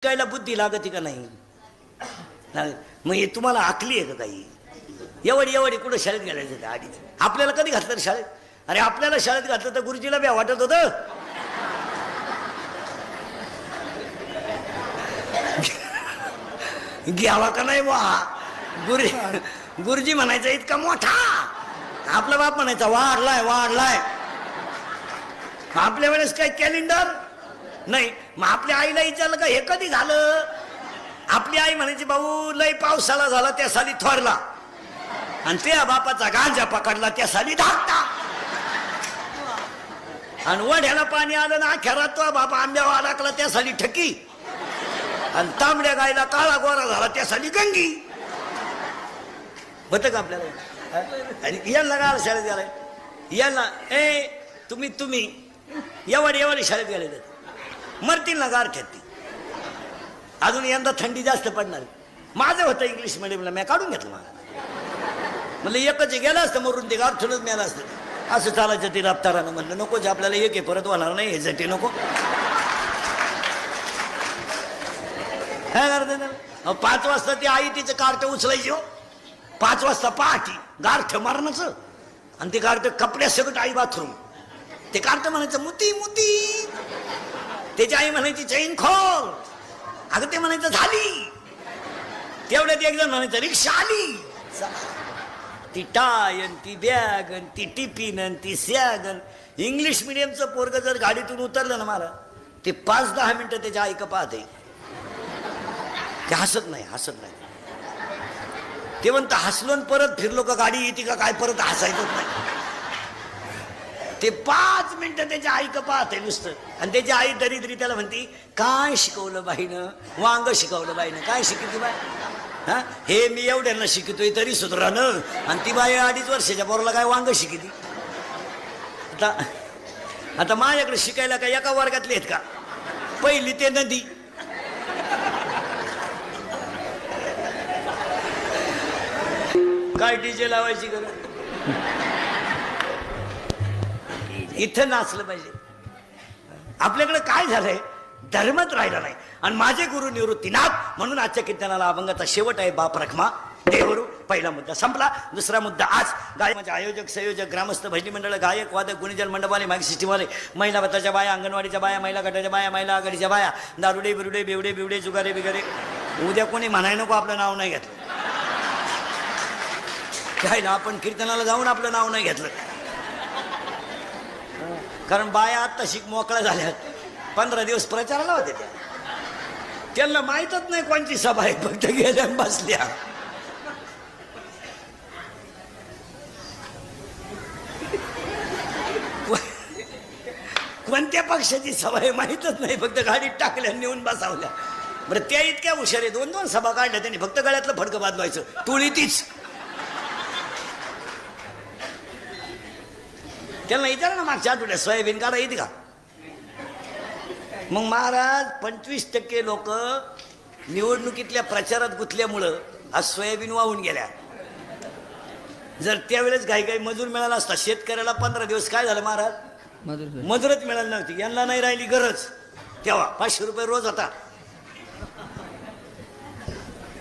शिकायला बुद्धी लागते का नाही? मग हे तुम्हाला आखली आहे का काही? एवढी कुठं शाळेत घालायचं त्या आधीच? आपल्याला कधी घातलं रे शाळेत? अरे आपल्याला शाळेत घातलं तर गुरुजीला बी वाटत होतं घ्यावा का नाही बा. गुरुजी म्हणायचा इतका मोठा, आपला बाप म्हणायचा वाढलाय. आपल्या वेळेस काही कॅलेंडर नाही. मग आपल्या आईला विचारलं का हे कधी झालं? आपली आई म्हणायची भाऊ लय पावसाळा झाला त्या साली थोरला, आणि त्या बापाचा गांजा पकडला त्या साली धाकटा, आणि वड्याला पाणी आलं ना खेळात तो बापा आंब्यावर अडकला त्या साली ठकी, आणि तांबड्या गायला काळा गोरा झाला त्या साली गंगी. होत का आपल्याला? आणि यांना का शाळेत गेलाय? यांना तुम्ही एवढी शाळेत गेले मरतील ना गार ठेवती. अजून यंदा थंडी जास्त पडणार. माझं होतं इंग्लिश मिडियमला, मी काढून घेतलं. म्हणलं एकच गेलं असतं मरून, ते गार थोडंच मिळालं असतं. असं चालायचं ते रफ्तारानं. म्हणलं नकोच आपल्याला एक आहे, परत होणार नाही हे जटे नको. काय करते 5 वाजता ती आई तिचं कार्ट उचलायची. 5 वाजता पहाटी गारठ मारण्याचं, आणि ते गारठ कपड्या सगळं आई बाथरूम. ते कार्ट म्हणायचं मुती. त्याची आई म्हणायची चैन खोल. अगं ते म्हणायचं झाली. तेवढ्यात एक जण म्हणायचं रिक्षा आली. ती टाय आणि ती बॅग आणि ती टिफिन आणि ती सॅग. इंग्लिश मिडियमचं पोरग जर गाडीतून उतरलं ना मला, ते 5-10 मिनिटं त्याच्या ऐक पाहते. ते हसत नाही. ते म्हणतं हसलो परत फिरलो का गाडी येते का काय, परत हसायचंच नाही. ते 5 मिनिटं त्याच्या आईक पाहते नुसतं. आणि त्याची आई दरिद्री त्याला म्हणती काय शिकवलं बाईनं? वांग शिकवलं बाईनं. काय शिकवली बाई? हा, हे मी एवढ्यांना शिकतोय तरी सुधारानं, आणि ती बाई 2.5 वर्षाच्या पोराला काय वांग शिकती? आता माझ्याकडे शिकायला काय एका वर्गातले आहेत का? पहिली ते नदी. काय डीजे लावायची गरज? इथं नाचलं पाहिजे. आपल्याकडे काय झालंय, धर्मच राहिला नाही. आणि माझे गुरु निवृत्तीनाथ म्हणून आजच्या कीर्तनाला अभंगाचा शेवट आहे बाप रखमा देवरू. पहिला मुद्दा संपला. दुसरा मुद्दा आज गायकाचे आयोजक, संयोजक, ग्रामस्थ, भजनी मंडळ, गायक, वादक, गुणीजन मंडपाले, माईक सिस्टीमवाले, महिला भत्ताच्या बाया, अंगणवाडीच्या बाया, महिला गटाच्या बाया, महिला आघाडीच्या बाया, दारुडे बिरुडे बेवडे जुगारे बिगारे. उद्या कोणी म्हणाय नको आपलं नाव नाही घेतलं. काय ना, आपण कीर्तनाला जाऊन आपलं नाव नाही घेतलं, कारण बाया आता शिक मोकळ्या झाल्यात. 15 दिवस प्रचाराला होते त्यांना माहीतच नाही कोणची सभा आहे, फक्त गेल्या बसल्या. कोणत्या पक्षाची सभा आहे माहीतच नाही, फक्त गाडीत टाकल्या नेऊन बसावल्या. बरं त्या इतक्या हुशार आहे, 2-2 सभा काढल्या त्यांनी, फक्त गळ्यातलं फडकं बांधवायचं टोळी तीच. त्यांना विचारा ना मागच्या आठवड्यात सोयाबीन काढा येते का? मग महाराज 25% लोक निवडणुकीतल्या प्रचारात गुंतल्यामुळं आज सोयाबीन वाहून गेल्या. जर त्यावेळेस काही मजूर मिळाला असता शेतकऱ्याला 15 दिवस, काय झालं महाराज? मजूरच मिळाली नव्हती. यांना नाही राहिली गरज. तेव्हा 500 रुपये रोज होता.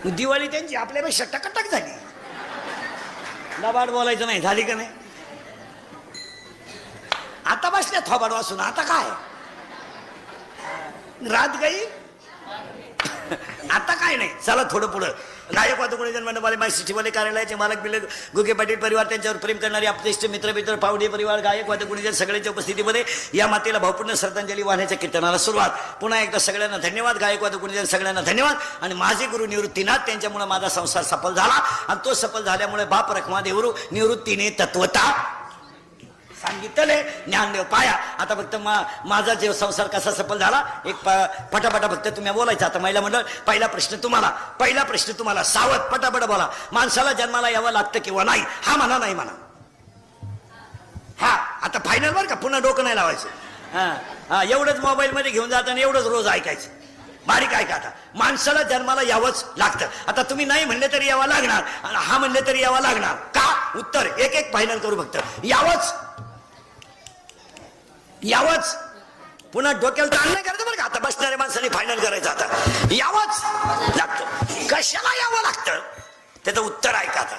दिवाळी त्यांची आपल्यापेक्षा टकाटक झाली. लबाड बोलायचं नाही, झाली का नाही? आता बसल्या थोबाड वासून. आता काय रात गई, आता काय नाही. चला थोडं पुढं. गायक, वादक, गुणीजन मंडपाले, माई सिस्टीमवाले, कार्यालयाचे मालक बिलक, गुगे पाटील परिवार, त्यांच्यावर प्रेम करणारे आपले मित्र पावडे परिवार, गायक, वादक, गुणीजन सगळ्यांच्या उपस्थितीमध्ये या मातेला भावपूर्ण श्रद्धांजली वाहण्याच्या कीर्तनाला सुरुवात. पुन्हा एकदा सगळ्यांना धन्यवाद. गायक, वादक, गुणीजन सगळ्यांना धन्यवाद. आणि माझे गुरु निवृत्तीनाथ, त्यांच्यामुळे माझा संसार सफल झाला, आणि तो सफल झाल्यामुळे बाप रखमा देवरू निवृत्तीने तत्वता सांगितले ज्ञानदेव पाया. आता फक्त माझा जे संसार कसा सफल झाला एक पटापटा फक्त तुम्ही बोलायचं. आता महिला मंडळ, पहिला प्रश्न तुम्हाला सावध पटापट बोला. माणसाला जन्माला यावं लागतं किंवा नाही? हा म्हणा, नाही म्हणा. हा आता फायनल वर का, पुन्हा डोकं नाही लावायचं. हा एवढंच मोबाईल मध्ये घेऊन जाताना एवढंच रोज ऐकायचं. बारीक ऐका. आता माणसाला जन्माला यावंच लागतं. आता तुम्ही नाही म्हणले तरी यावं लागणार, हा म्हणले तरी यावं लागणार. का? उत्तर एक फायनल करू फक्त. यावंच. पुन्हा डोक्याला ताण नाही करायचं बरं का. आता आता बसणाऱ्या माणसाने फायनल करायचं, आता यावंच लागतं. कशाला यावं लागतं त्याचं उत्तर ऐका. आता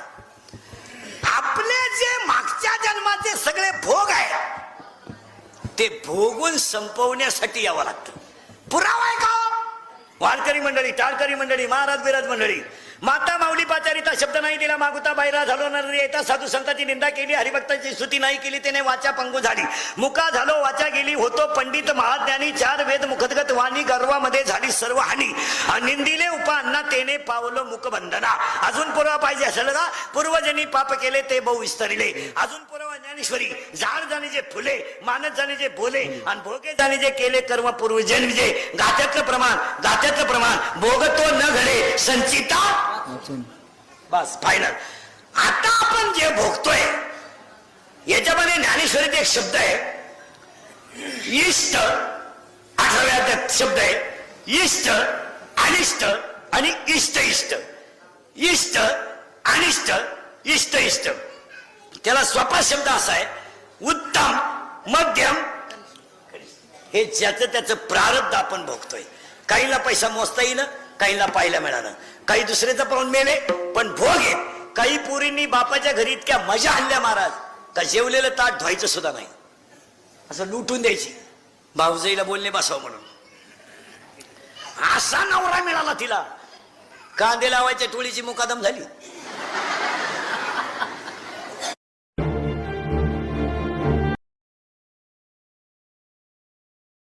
आपले जे मागच्या जन्माचे सगळे भोग आहेत ते भोगून संपवण्यासाठी यावं लागतं. पुरावा आहे का? वारकरी मंडळी, टाळकरी मंडळी, महाराज बिराज मंडळी, माता माऊली पाचारिता शब्द नाही दिला, मागुता बाहेरा झालो नर येता, साधू संतांची निंदा केली, हरिभक्तांची स्तुती नाही केली, त्याने वाचा पंगू झाली, मुका झालो वाचा गेली, होतो पंडित महाज्ञानी, चार वेद मुखदगत वाणी, गर्वामध्ये झाली सर्व हानी, निंदिले उपांना तेने पावलो मुखबंधना. अजून पुरावा पाहिजे असेल का? पूर्वजनी पाप केले ते बहु विस्तरिले. अजून पुरावा ज्ञानेश्वरी, झाड जाणे जे फुले, मानत जाणे जे बोले, आणि भोगे जाणे जे केले कर्म पूर्वजन विजय. गात्यातलं प्रमाण भोगतो न घडे संचिता. बस फायनल. आता आपण जे भोगतोय याच्यामध्ये ज्ञानेश्वरीत एक शब्द आहे इष्ट, 18व्या अध्यायात शब्द आहे इष्ट, अनिष्ट आणि इष्ट इष्ट. इष्ट, अनिष्ट, इष्ट इष्ट. त्याला सोपा शब्द असा आहे उत्तम, मध्यम. हे ज्याचं त्याचं प्रारब्ध आपण भोगतोय. काहीला पैसा मोजता येईल, काहीला पाहायला मिळालं, काही दुसऱ्याचं पाहून मेले, पण भोग आहे. काही पोरींनी बापाच्या घरी इतक्या मजा आणल्या महाराज का जेवलेलं ताट धुवायचं सुद्धा नाही, असं लुटून द्यायची, भाऊजाईला बोलणे बसावं म्हणून. असा नवरा मिळाला तिला. कांदे लावायच्या टोळीची मुकादम झाली.